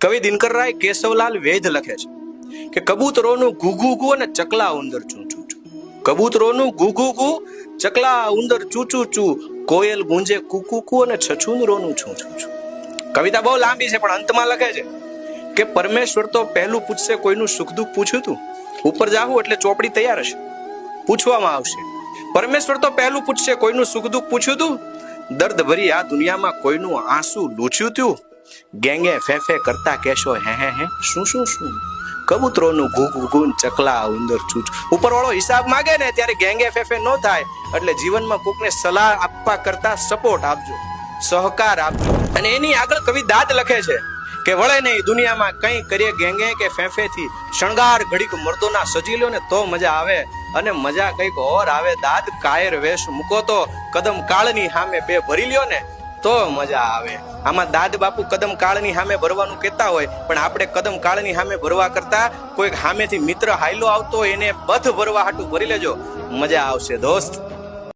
કવિ દિનકરરાય કેશવલાલ વૈદ લખે છે કે કબૂતરોનું ઘૂઘુ ઘુ અને ચકલા ઉંદર ચૂ ચૂ ચૂ. કબૂતરોનું ઘૂઘુ ઘુ, ચકલા ઉંદર ચૂ ચૂ ચૂ, કોયલ ગુંજે કુકુ કુ અને છછુંદરોનું છું છું છું. કવિતા બહુ લાંબી છે પણ અંતમાં લખે છે કે પરમેશ્વર તો પહેલું પૂછશે કોઈનું સુખ દુઃખ પૂછ્યું તું. ઉપર જાહું એટલે ચોપડી તૈયાર હશે, પૂછવામાં આવશે. પરમેશ્વર તો પહેલું પૂછશે કોઈનું સુખ દુઃખ પૂછ્યું તું. દર્દ ભરી આ દુનિયામાં કોઈનું આંસુ લૂછ્યું તું. ગેંગે ફેફે કરતા કેશો હે શું શું શું. કબૂતરોનું ઘૂ ઘૂ ઘૂ, ચકલા ઉંદર ચૂચ. ઉપરવાળો હિસાબ માગે ને ત્યારે ગેંગે ફેફે ન થાય. એટલે જીવનમાં કોકને સલાહ આપવા કરતા સપોર્ટ આપજો, સહકાર આપજો. અને એની આગળ કવિ દાદ લખે છે કે વળે નહીં દુનિયામાં કંઈ કરીએ ગેંગે કે ફેફે થી. શણગાર ઘડીક મર્દોના સજી લ્યો ને તો મજા આવે, અને મજા કઈક ઓર આવે. દાદ કાયર વેશ મૂકો તો કદમ કાળની સામે બે ભરી લ્યો ને તો મજા આવે. આમાં દાદ બાપુ કદમ કાળની સામે ભરવાનું કહેતા હોય, પણ આપણે કદમ કાળની સામે ભરવા કરતા કોઈક સામેથી મિત્ર હાયલો આવતો હોય એને બથ ભરવા હાટું ભરી લેજો, મજા આવશે દોસ્ત.